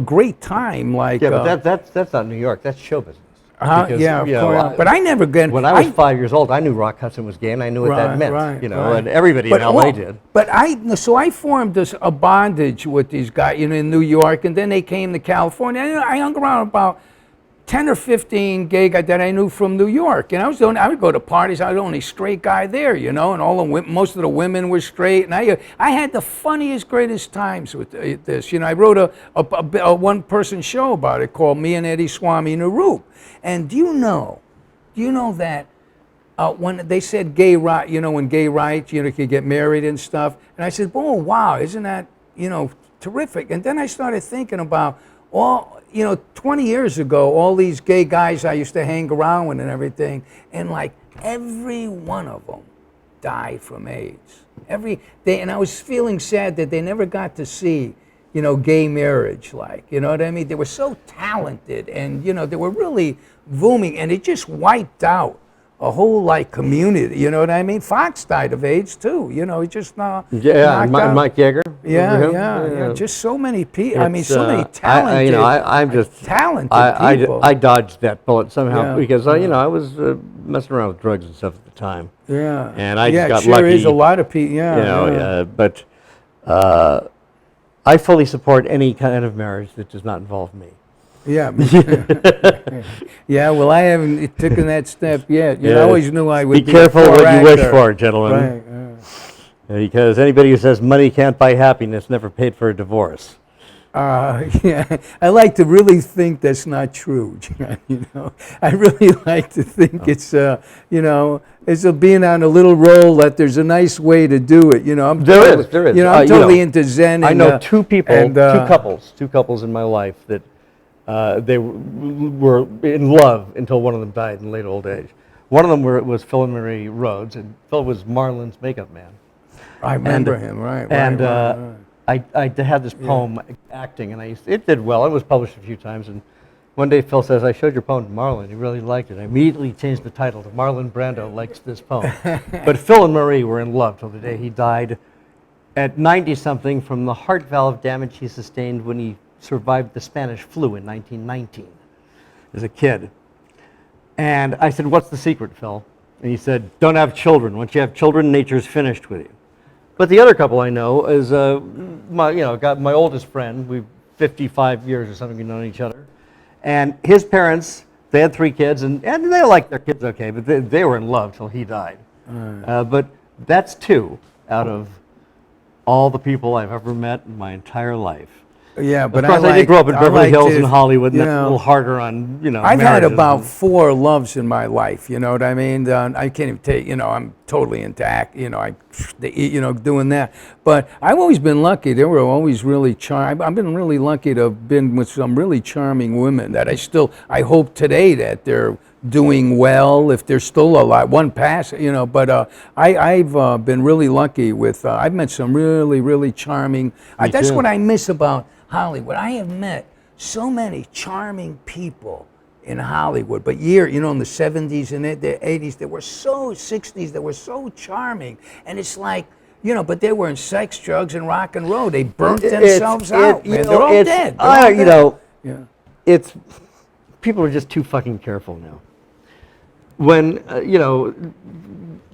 great time. Like but that's not New York. That's show business. Because, yeah, of course. But I never get. When I was 5 years old, I knew Rock Hudson was gay, and I knew what that meant. And everybody in LA did. But I formed a bondage with these guys, in New York, and then they came to California. And I hung around about 10 or 15 gay guys that I knew from New York, and I would go to parties. I was the only straight guy there, and most of the women were straight, and I had the funniest, greatest times with this. I wrote a one-person show about it called Me and Eddie Swami Naroop. And do you know that when they said gay right, when gay rights, you could get married and stuff, and I said, oh wow, isn't that terrific? And then I started thinking about 20 years ago, all these gay guys I used to hang around with and everything, and like every one of them died from AIDS. And I was feeling sad that they never got to see, gay marriage, you know what I mean? They were so talented, and, they were really booming, and it just wiped out a whole community, you know what I mean? Fox died of AIDS too, he just knocked out. Mike Yeager. Yeah, just so many people. I mean, so many talented, talented people. I dodged that bullet somehow because I was messing around with drugs and stuff at the time. Yeah, and I just got sure lucky. Is a lot of people. But I fully support any kind of marriage that does not involve me. Yeah. Yeah, well, I haven't taken that step yet. I always knew I would be careful what actor. you wish for, gentlemen. Right. Because anybody who says money can't buy happiness never paid for a divorce. Yeah, I like to really think that's not true. I really like to think it's it's being on a little roll that there's a nice way to do it. There is. I'm totally into Zen. I know two couples in my life that they were in love until one of them died in late old age. One of them was Phil and Marie Rhodes, and Phil was Marlon's makeup man. I remember him, right. I had this poem, Acting, and it did well. It was published a few times, and one day Phil says, I showed your poem to Marlon. He really liked it. I immediately changed the title to Marlon Brando Likes This Poem. But Phil and Marie were in love till the day he died at 90-something from the heart valve damage he sustained when he survived the Spanish flu in 1919 as a kid. And I said, what's the secret, Phil? And he said, don't have children. Once you have children, nature's finished with you. But the other couple I know is my oldest friend. We've 55 years or something we've known each other. And his parents, they had 3 kids, and they liked their kids okay, but they were in love till he died. But that's 2 out of all the people I've ever met in my entire life. Yeah, but Of course, I did grow up in Beverly Hills and Hollywood, and that's a little harder on, I've had marriages about and- 4 loves in my life. You know what I mean? I can't even take. I'm totally into act. Doing that. But I've always been lucky. They were always really I've been really lucky to have been with some really charming women that I hope today that they're doing well if they're still alive. One pass, But I've been really lucky with. I've met some really, really charming. That's too. what I miss about Hollywood. I have met so many charming people in Hollywood, but in the 70s and the 80s, they were so, 60s, they were so charming. And it's like, but they were in sex, drugs, and rock and roll. They burnt themselves out, man. They're all dead. Yeah. It's, people are just too fucking careful now. When,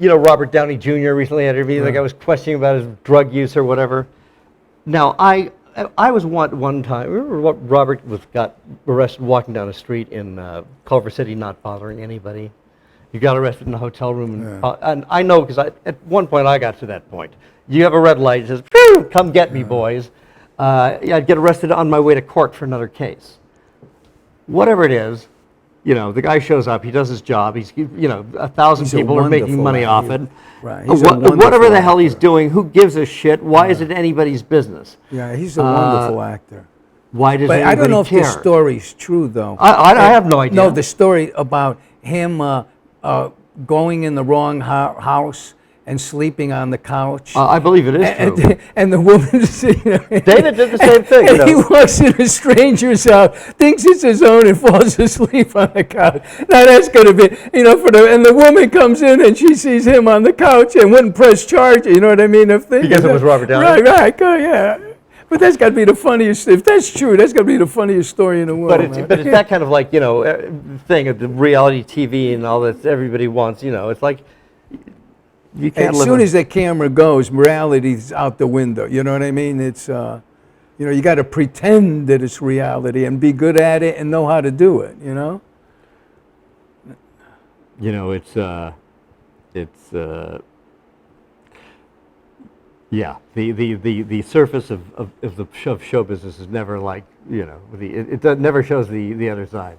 Robert Downey Jr. recently had an interview, like I was questioning about his drug use or whatever. Now, I was one time, remember what Robert got arrested walking down a street in Culver City, not bothering anybody. He got arrested in a hotel room, and I know because at one point I got to that point. You have a red light, it says, "Phew, come get me, boys." I'd get arrested on my way to court for another case. Whatever it is, the guy shows up, he does his job, 1,000 people are making money off it. Right. Whatever the hell he's doing, who gives a shit? Why is it anybody's business? Yeah, he's a wonderful actor. Why does But anybody I don't know if care? this story's true, though. I have no idea. No, the story about him going in the wrong house and sleeping on the couch. I believe it is true. And the woman, David did the same thing. And he walks in a stranger's house, thinks it's his own, and falls asleep on the couch. Now that's going to be, and the woman comes in and she sees him on the couch and wouldn't press charge. You know what I mean? Because it was Robert Downey. Right, yeah. But that's got to be the funniest. If that's true, that's got to be the funniest story in the world. But it's that kind of like thing of the reality TV and all that everybody wants. It's like you can't. As soon as the camera goes, morality's out the window. You know what I mean? It's you got to pretend that it's reality and be good at it and know how to do it. Yeah, the surface of show business is never like it never shows the other side.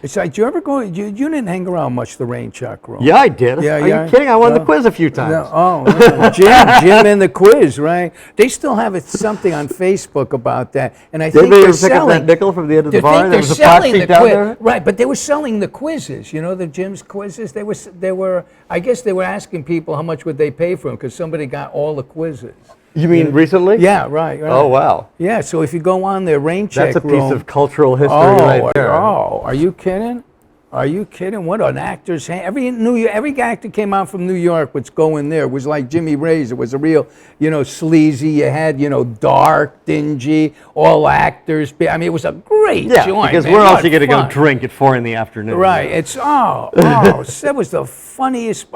It's like, did you ever go? You didn't hang around much the rain check room. Yeah, I did. Yeah, Are you kidding? I won the quiz a few times. No, Jim and the quiz, right? They still have something on Facebook about that, and I think Did they they're ever pick up selling. that nickel from the end of I the bar? think There they're was a selling plastic the down quiz, there. right? But they were selling the quizzes. The Jim's quizzes. They were. I guess they were asking people how much would they pay for them because somebody got all the quizzes. You mean recently? Yeah, right. Oh, wow. Yeah, so if you go on their rain check That's a room, piece of cultural history right there. Oh, are you kidding? Are you kidding? What an actor's hand. Every actor came out from New York would go in there. It was like Jimmy Ray's. It was a real, sleazy. You had, dark, dingy, all actors. I mean, it was a great joint. Because man. where else What are you going to fun. go drink at 4 in the afternoon? Right. It's, that was the funniest,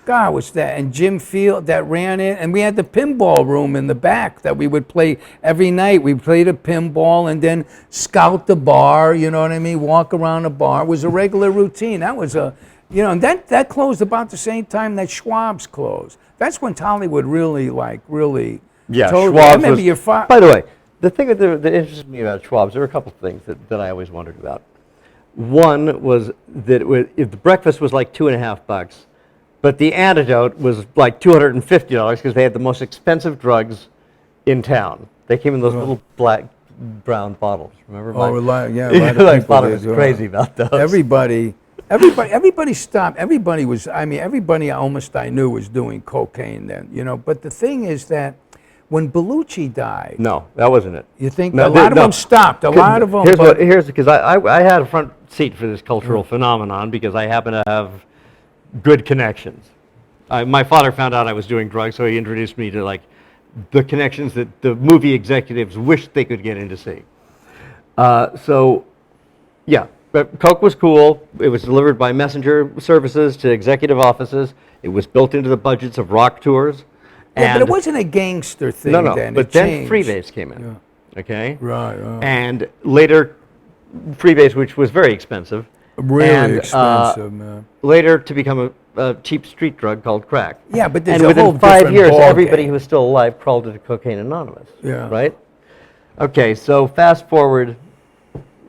God, was that. And Jim Field that ran it. And we had the pinball room in the back that we would play every night. We played a pinball and then scout the bar, you know what I mean? Walk around the bar. It was a regular routine. That was and that closed about the same time that Schwab's closed. That's when Hollywood really. Yeah, totally. Schwab's I remember was, your father. By the way, the thing that interested me about Schwab's, there were a couple of things that I always wondered about. One was that if the breakfast was like $2.50, but the antidote was like $250 because they had the most expensive drugs in town. They came in those little brown bottles. Remember? A lot of people I thought it did, was crazy about those. Everybody stopped. Everybody almost I knew was doing cocaine then, But the thing is that when Bellucci died, No, that wasn't it. you think No, a lot of them stopped. A lot of them. Here's because I had a front seat for this cultural phenomenon because I happen to have good connections. My father found out I was doing drugs, so he introduced me to the connections that the movie executives wished they could get in to see. But Coke was cool. It was delivered by messenger services to executive offices. It was built into the budgets of rock tours. Yeah, but it wasn't a gangster thing No, then. but It then changed. Freebase came in. Okay? Right. And later, Freebase, which was very expensive. Really expensive, man. Later to become a cheap street drug called crack. Yeah, but there's and a whole within 5 different years, ball everybody game. who was still alive crawled into Cocaine Anonymous. Yeah. Right? Okay, so fast forward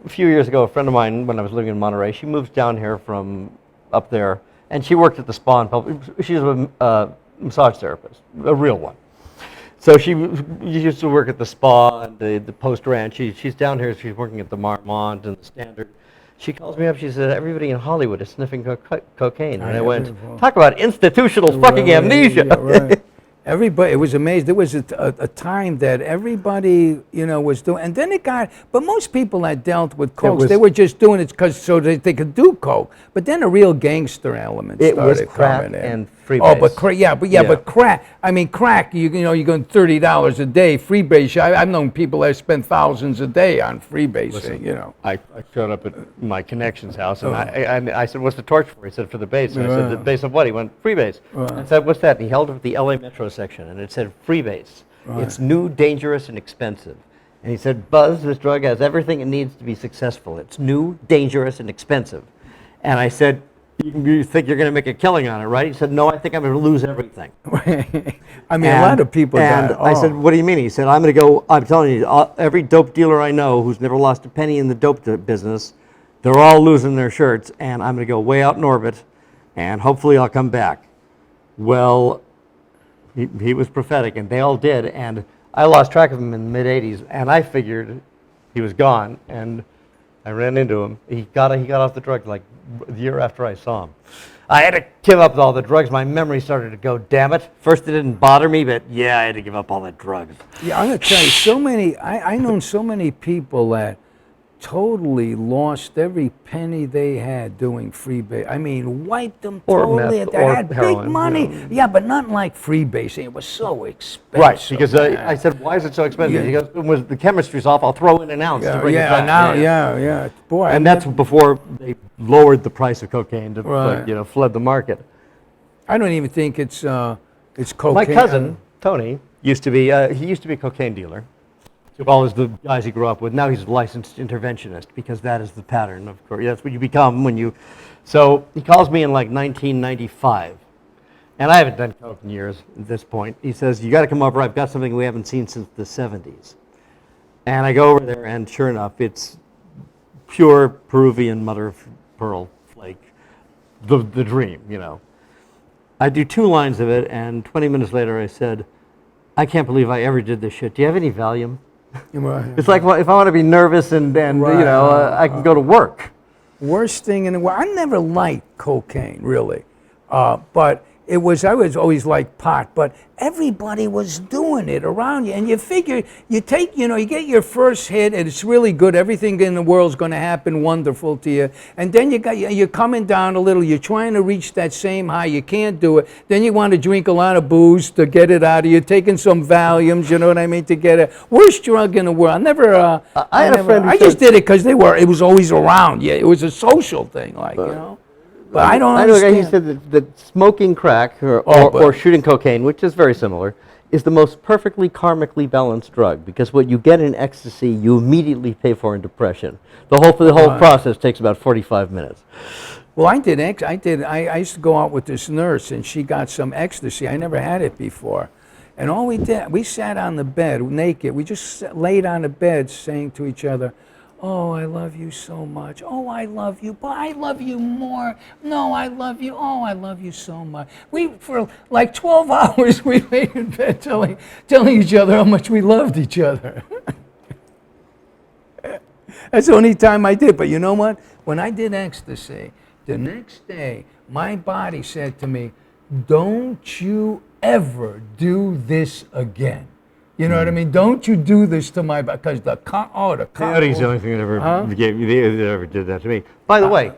a few years ago, a friend of mine, when I was living in Monterey, she moved down here from up there, and she worked at the spa in public. She was a massage therapist, a real one. So she used to work at the spa and the Post Ranch. She's down here. She's working at the Marmont and the Standard. She calls me up. She said, everybody in Hollywood is sniffing cocaine. And I went, talk about institutional fucking amnesia. Yeah, right. Everybody, it was amazing. There was a time that everybody, was doing, and then it got, but most people that dealt with coke, they were just doing it so that they could do coke. But then a real gangster element started coming in. It was crack and freebase. Oh, but but crack. I mean, crack. You're going $30 a day freebase. I've known people that spend thousands a day on freebasing. Listen, I showed up at my connection's house, and I said, "What's the torch for?" He said, "For the base." And I said, "The base of what?" He went, "Freebase." I said, "What's that?" And he held up the LA Metro section, and it said, "Freebase. It's new, dangerous, and expensive." And he said, "Buzz, this drug has everything it needs to be successful. It's new, dangerous, and expensive." And I said, "You think you're going to make a killing on it, right?" He said, "No, I think I'm going to lose everything." I mean, a lot of people and got, I said, "What do you mean?" He said, I'm telling you, every dope dealer I know who's never lost a penny in the dope business, they're all losing their shirts, and I'm going to go way out in orbit, and hopefully I'll come back." Well, he was prophetic, and they all did, and I lost track of him in the mid-'80s, and I figured he was gone, and I ran into him. He got off the drugs like the year after I saw him. I had to give up all the drugs. My memory started to go, damn it. First it didn't bother me, but yeah, I had to give up all the drugs. Yeah, I'm going to tell you, I known so many people that totally lost every penny they had doing freebase. I mean, wiped them totally. Meth, they or had heroin, big money. Yeah, but not like freebasing. It was so expensive. Right, because I said, why is it so expensive? He goes, when the chemistry's off, I'll throw in an ounce to bring it back. Boy, and that's before they lowered the price of cocaine to flood the market. I don't even think it's cocaine. My cousin, Tony, used to be a cocaine dealer. Took all the guys he grew up with. Now he's a licensed interventionist because that is the pattern, of course. That's what you become when you... So he calls me in like 1995. And I haven't done coke in years at this point. He says, "You got to come over. I've got something we haven't seen since the 70s. And I go over there, and sure enough, it's pure Peruvian mother of pearl flake. The dream, I do 2 lines of it, and 20 minutes later I said, "I can't believe I ever did this shit. Do you have any Valium?" It's like, well, if I want to be nervous and I can go to work. Worst thing in the world. I never liked cocaine, really. But I was always like pot, but everybody was doing it around you. And you figure, you get your first hit and it's really good. Everything in the world's going to happen wonderful to you. And then you're coming down a little. You're trying to reach that same high. You can't do it. Then you want to drink a lot of booze to get it out of you. Taking some Valiums, you know what I mean, to get it. Worst drug in the world. I had a friend who just did it because it was always around. Yeah, it was a social thing, But I don't understand. I know a guy who said that smoking crack or shooting cocaine, which is very similar, is the most perfectly karmically balanced drug because what you get in ecstasy, you immediately pay for in depression. The whole process takes about 45 minutes. Well, I used to go out with this nurse, and she got some ecstasy. I never had it before. And all we did, we sat on the bed naked. We just laid on the bed saying to each other, "Oh, I love you so much. Oh, I love you, but I love you more. No, I love you. Oh, I love you so much." For like 12 hours, we lay in bed telling each other how much we loved each other. That's the only time I did. But you know what? When I did ecstasy, the next day, my body said to me, "Don't you ever do this again." You know what I mean? Don't you do this to my body, because the Peyote's the only thing that ever did that to me. By the way,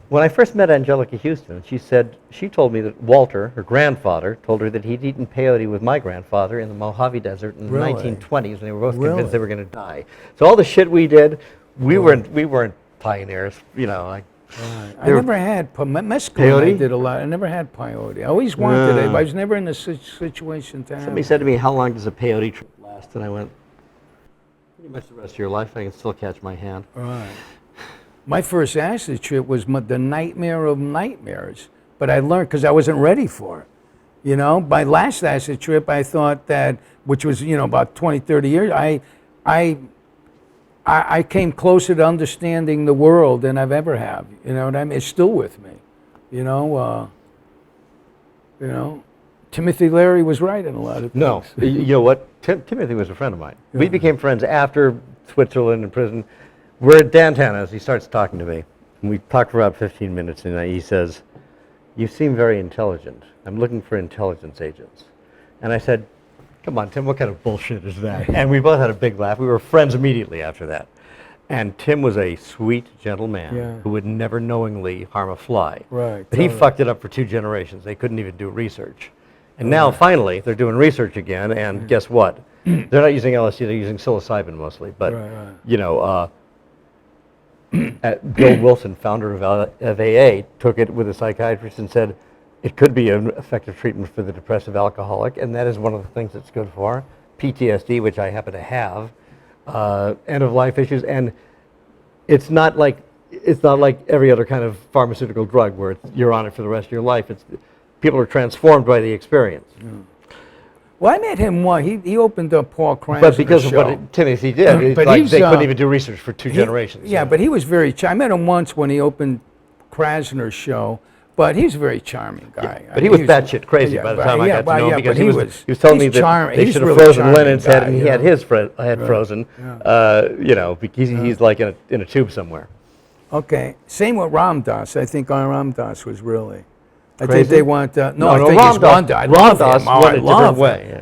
when I first met Angelica Houston, she told me that Walter, her grandfather, told her that he'd eaten peyote with my grandfather in the Mojave Desert in the 1920s, and they were both convinced they were going to die. So all the shit we did, we weren't pioneers, I never had mescaline. I did a lot. I never had peyote. I always wanted it, but I was never in a situation to have it. Somebody said to me, "How long does a peyote trip last?" And I went, "Pretty much the rest of your life. I can still catch my hand." Right. My first acid trip was the nightmare of nightmares, but I learned because I wasn't ready for it. My last acid trip, I thought that, which was about 20, 30 years, I came closer to understanding the world than I've ever have. You know what I mean? It's still with me. You know, Timothy Leary was right in a lot of things. No, you know what? Timothy was a friend of mine. We became friends after Switzerland in prison. We're at downtown as he starts talking to me. And we talked for about 15 minutes, and he says, "You seem very intelligent. I'm looking for intelligence agents." And I said, "Come on, Tim, what kind of bullshit is that?" And we both had a big laugh. We were friends immediately after that. And Tim was a sweet, gentle man who would never knowingly harm a fly. Right. But he fucked it up for 2 generations. They couldn't even do research. And now, finally, they're doing research again, and guess what? They're not using LSD, they're using psilocybin mostly. But, you know, Bill Wilson, founder of AA, took it with a psychiatrist and said, it could be an effective treatment for the depressive alcoholic, and that is one of the things it's good for. PTSD, which I happen to have, end-of-life issues, and it's not like every other kind of pharmaceutical drug where you're on it for the rest of your life. People are transformed by the experience. Well, I met him once. He opened up Paul Krasner's But because of show. what Timothy did, it's But like he's, they couldn't even do research for 2 generations. Yeah, but he was very. I met him once when he opened Krasner's show. But he's a very charming guy. But he was batshit crazy by the time I got to know him, because he was telling me that they should have really frozen Lennon's head, and he had his head frozen. Yeah. You know, because he's like in a tube somewhere. Okay. Same with Ram Dass. I think Ram Dass was really. I Crazy? think they want. I think Ram he's Ram Dass. I Ram love Dass him. Oh, went I a love different him. way.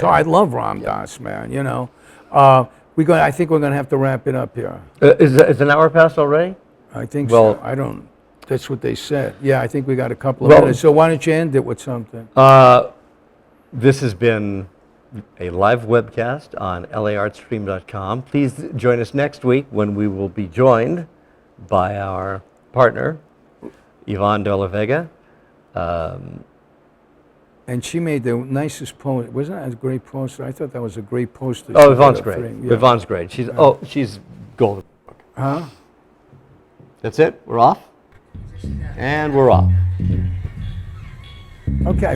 I love Ram Dass, man. You know, I think we're gonna have to wrap it up here. Is an hour past already? I think Well- so. I don't. That's what they said. Yeah, I think we got a couple of minutes. So why don't you end it with something? This has been a live webcast on laartstream.com. Please join us next week when we will be joined by our partner, Yvonne de la Vega. And she made the nicest post. Wasn't that a great poster? I thought that was a great poster. Oh, she Yvonne's put up great. for him. Yeah. Yvonne's great. She's golden. Huh? That's it? We're off? And we're off. Okay.